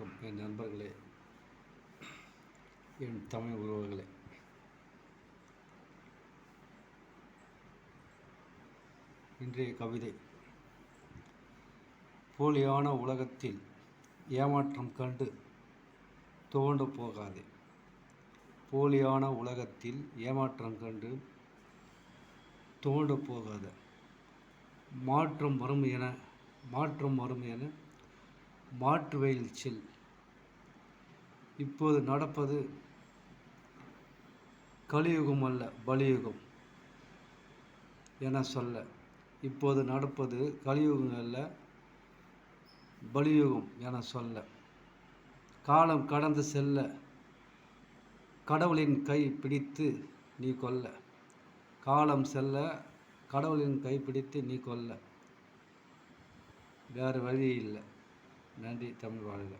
வணக்கம் என் நண்பர்களே, என் தமிழ் உறவுகளே. இன்றைய கவிதை. போலியான உலகத்தில் ஏமாற்றம் கண்டு துவண்டு போகாதே. போலியான உலகத்தில் ஏமாற்றம் கண்டு துவண்டு போகாத. மாற்றம் வரும் என மாற்று வழியில் செல். இப்போது நடப்பது கலியுகம் அல்ல பலியுகம் என சொல்ல. இப்போது நடப்பது கலியுகம் அல்ல பலியுகம் என சொல்ல. காலம் கடந்து செல்ல கடவுளின் கை பிடித்து நீ கொல்ல. காலம் செல்ல கடவுளின் கை பிடித்து நீ கொல்ல. வேறு வழி இல்லை. நன்றி. தமிழ் வாழ்க.